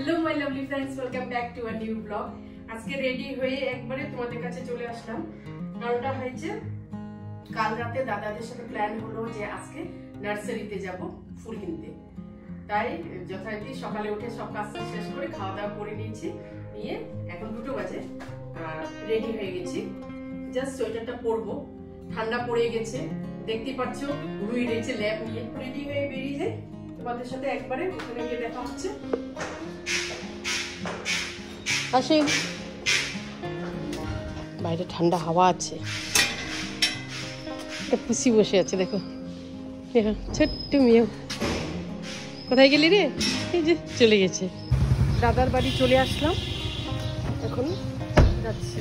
Hello my lovely friends, welcome back to a new blog. আজকে ready হয়ে একবারে তোমাদের কাছে চলে আসলাম। কারণটা হয়েছে কাল রাতে দাদাদের সাথে প্ল্যান হলো যে আজকে নার্সারিতে যাব ফুল কিনতে। তাই যথারীতি সকালে উঠে সব কাজ শেষ করে খাওয়া দাওয়া করে নিয়েছি, নিয়ে এখন 2টো বাজে রেডি হয়ে গেছি। জাস্ট সোয়েটারটা পরবো, ঠান্ডা পড়ে গেছে দেখতে পাচ্ছ। রুই রয়েছে ল্যাব নিয়ে, রেডি হয়ে বেরিয়ে যাই। তোমাদের সাথে একবারে ওখানে গিয়ে দেখা হচ্ছে। আসি, বাইরে ঠান্ডা হাওয়া আছে, একটা পুষি বসে আছে দেখো, ছোট্ট মেয়ে। কোথায় গেলি রে? এই যে চলে গেছে। দাদার বাড়ি চলে আসলাম, এখন যাচ্ছি।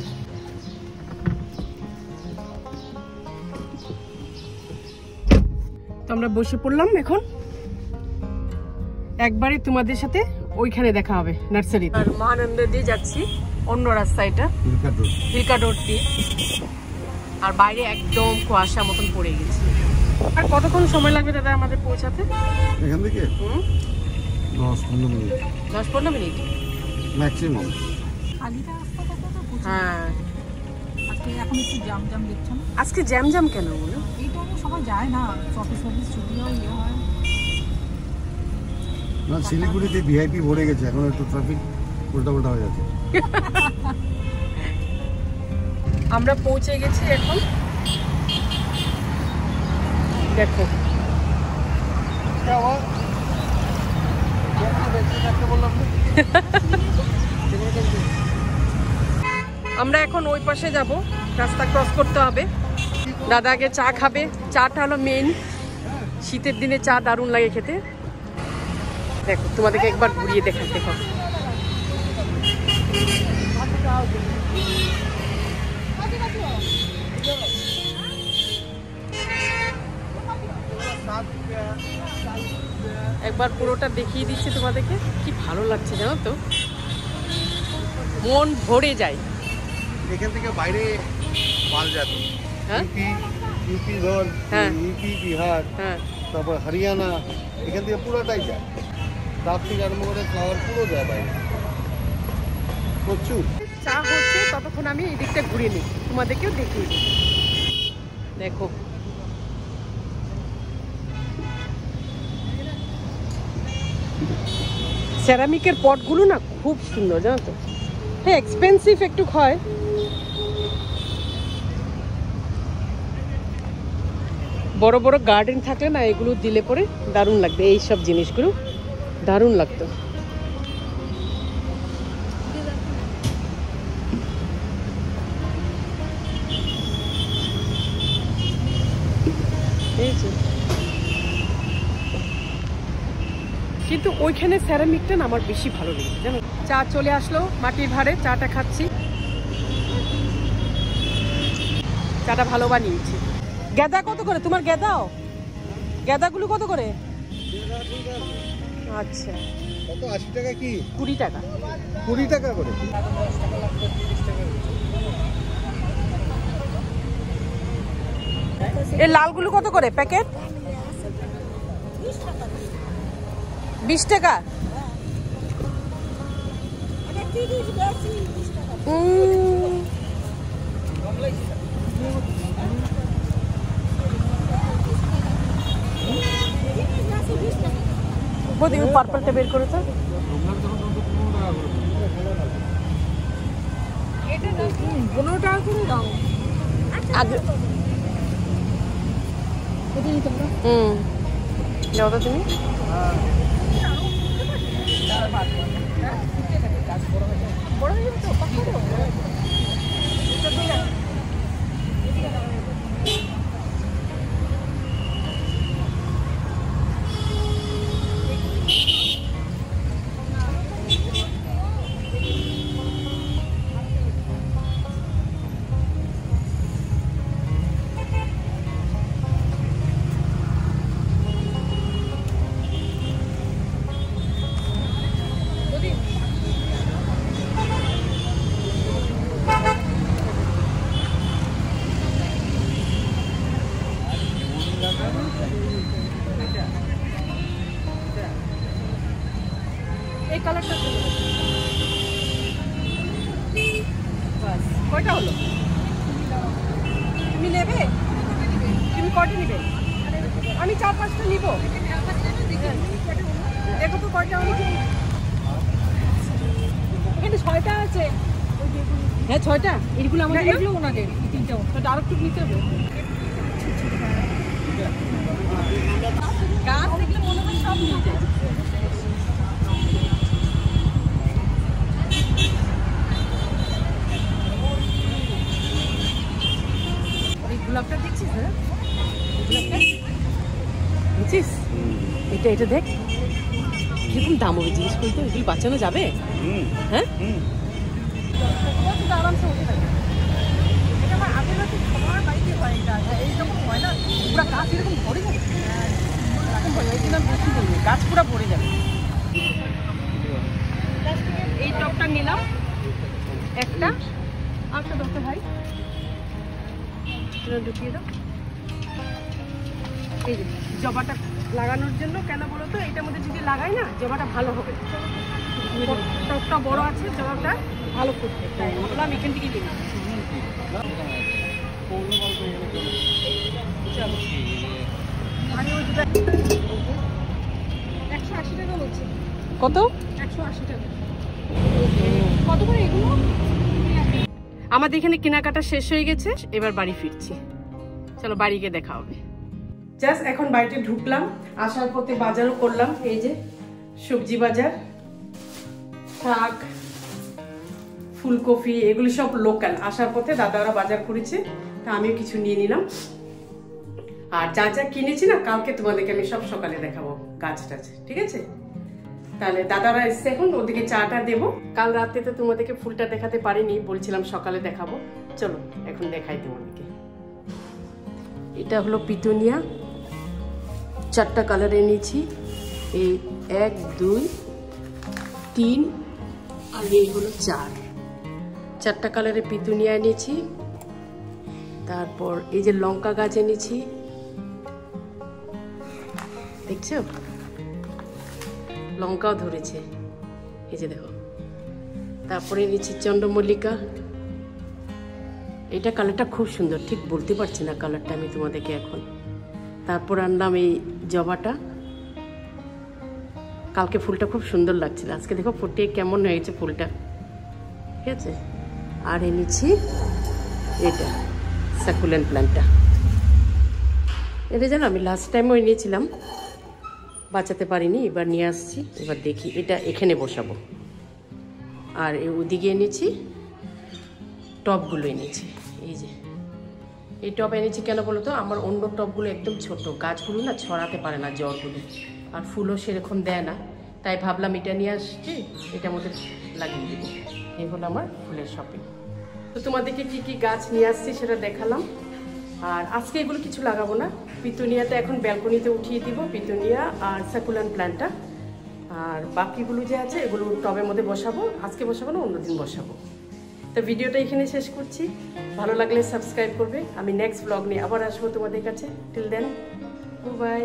তো আমরা বসে পড়লাম, এখন একবারে তোমাদের সাথে ওইখানে দেখা হবে নার্সারি। আর মহানন্দা দিয়ে যাচ্ছি অন্য রাস্তা, এটা হিলকা রোড দিয়ে। আর বাইরে একদম কুয়াশা মতন পড়ে গেছে। আর কতক্ষণ সময় লাগবে দাদা আমাদের পৌঁছাতে এখান থেকে? 10-15 মিনিট। 10-15 minute maximum. হ্যাঁ, আজকে এখন একটু জ্যাম দেখছেন। আজকে জ্যাম কেন বলো? এই টাইমে সবাই যায় না, অফিস ছুটি হয়, ইয়ে হয় না। শিলিগুড়িতে ভিআইপি ভরে গেছে, এখন একটু ট্রাফিক উল্টা হয়ে যাচ্ছে। আমরা পৌঁছে গেছি এখন, দেখো। আমরা এখন ওই পাশে যাব, রাস্তা ক্রস করতে হবে। দাদা আগে চা খাবে, চাটা হলো মেন। শীতের দিনে চা দারুণ লাগে খেতে। দেখো তোমাদেরকে একবার ঘুরিয়ে দেখাতে দেখো। একবার পুরোটা দেখিয়ে দিচ্ছি তোমাদেরকে, কি ভালো লাগছে জানো তো, মন ভরে যায়। এখান থেকে বাইরে মাল যাবে, হ্যাঁ ইউপি ধর, হ্যাঁ ইউপি বিহার, হ্যাঁ, তারপর হরিয়ানা, এখান থেকে পুরোটাই যায়। তার থেকে আরম্ভ করে ফ্লাওয়ার পুরো যায় বাইরে, প্রচুর। চা হচ্ছে, ততক্ষণ আমি এই দিকটা ঘুরে নিই, তোমাদেরকেও দেখিয়ে দিই। দেখো সেরামিকের পটগুলো না খুব সুন্দর জানো তো। হ্যাঁ, এক্সপেন্সিভ একটু হয়। বড় বড় গার্ডেন থাকলে না এগুলো দিলে পরে দারুণ লাগবে, এই সব জিনিসগুলো দারুণ লাগতো। কিন্তু ওইখানে সেরামিকটা না আমার বেশি ভালো লেগেছে জানো। চা চলে আসলো মাটির ভাঁড়ে, চাটা খাচ্ছি। চাটা ভালো বানিয়েছি। গেঁদা কত করে তোমার? গেঁদাগুলো কত করে? আচ্ছা, কত? 80 টাকা কি? 20 টাকা। 20 টাকা করে। এই লালগুলো কত করে প্যাকেট? 20 টাকা। বৌদি পার্পলটা বের করে তো। এটা 15 টাকা করে দাও। আগে যাও তো তুমি। বড় হয়ে যাবে তো, এই কালারটা কয়টা হলো? তুমি নেবে? তুমি কয়টা নিবে? আমি 4-5টা নিব। দেখো তো কয়টা হলো। এখানে 6টা আছে। হ্যাঁ 6টা। এগুলো আমাদের না? এগুলো ওনাদের, এই 3টা ওটা আরেকটু নিতে হবে। গাছ দেখলে মনে হয় সব নিয়ে যায়। এই গোলাপটা দেখছিস? হ্যাঁ গোলাপটা দেখছিস? এটা দেখ কিরকম দাম হবে জিজ্ঞেস করতে। এগুলো বাঁচানো যাবে? হ্যাঁ আরামসে হতে পারে। এটা আমার আগের রাতে সবার বাড়িতে হয়। এটা এইরকম হয় না, পুরো গাছ এরকম ভরে যাবে। গাছ পুরো ভরে যাবে। এই টবটা নিলাম একটা, আরেকটা দরকার ভাই ঢুকিয়ে দাও। এই যে জবাটা লাগানোর জন্য, কেন বলো তো এটার মধ্যে যদি লাগাই না জবাটা ভালো হবে। টবটা বড় আছে, জবাটা ভালো ফুটবে, তাই ভাবলাম এখান থেকে নিই। চলো আমি ওই 180 টাকা বলছি। কত? 180 টাকা। কত করে এগুলো? আমাদের এখানে কেনাকাটা শেষ হয়ে গেছে, এবার বাড়ি ফিরছি। চলো বাড়ি গিয়ে দেখা হবে। জাস্ট এখন বাড়িতে ঢুকলাম, আসার পথে বাজারও করলাম। এই যে সবজি বাজার, শাক, ফুলকপি, এগুলি সব লোকাল। আসার পথে দাদারা বাজার করেছে, তা আমিও কিছু নিয়ে নিলাম। আর যা যা কিনেছি না কালকে তোমাদেরকে আমি সব সকালে দেখাবো, গাছ টাছ, ঠিক আছে? তাহলে দাদারা এসছে এখন, ওদিকে চাটা দেবো। কাল রাতে তো তোমাদেরকে ফুলটা দেখাতে পারিনি, বলছিলাম সকালে দেখাবো। চলো এখন দেখাই তোমাদেরকে। এটা হলো পিটুনিয়া, 4টা কালার এনেছি। এই 1, 2, 3 আর এই হলো 4টা কালারের পিটুনিয়া এনেছি। তারপর এই যে লঙ্কা গাছ এনেছি, দেখছো লঙ্কাও ধরেছে, এই যে দেখো। তারপরে নিচ্ছি চন্দ্রমল্লিকা, এটা কালারটা খুব সুন্দর, ঠিক বলতে পারছি না কালারটা আমি তোমাদেরকে এখন। তারপর আনলাম এই জবাটা, কালকে ফুলটা খুব সুন্দর লাগছিল, আজকে দেখো ফুটিয়ে কেমন হয়েছে ফুলটা, ঠিক আছে? আর এনেছি এটা সাকুলেন্ট প্ল্যান্টটা। এটা জানো আমি লাস্ট টাইমও এনেছিলাম, বাঁচাতে পারিনি, এবার নিয়ে আসছি। এবার দেখি এটা এখানে বসাবো। আর ওদিকে এনেছি টবগুলো এনেছি, এই যে এই টব এনেছি। কেন বলো তো, আমার অন্য টবগুলো একদম ছোট, গাছগুলো না ছড়াতে পারে না জলগুলো, আর ফুলও সেরকম দেয় না, তাই ভাবলাম এটা নিয়ে আসছি, এটার মধ্যে লাগিয়ে দেবো। এই হলো আমার ফুলের শপিং। তো তোমাদেরকে কি কি গাছ নিয়ে আসছি সেটা দেখালাম। আর আজকে এগুলো কিছু লাগাবো না, পিটুনিয়াটা এখন ব্যালকনিতে উঠিয়ে দিব, পিটুনিয়া আর সাকুলেন্ট প্ল্যান্টটা। আর বাকিগুলো যে আছে এগুলো টবের মধ্যে বসাবো, আজকে বসাবো না অন্যদিন বসাবো। তো ভিডিওটা এখানে শেষ করছি, ভালো লাগলে সাবস্ক্রাইব করবে। আমি নেক্সট ব্লগ নিয়ে আবার আসবো তোমাদের কাছে। Till then by.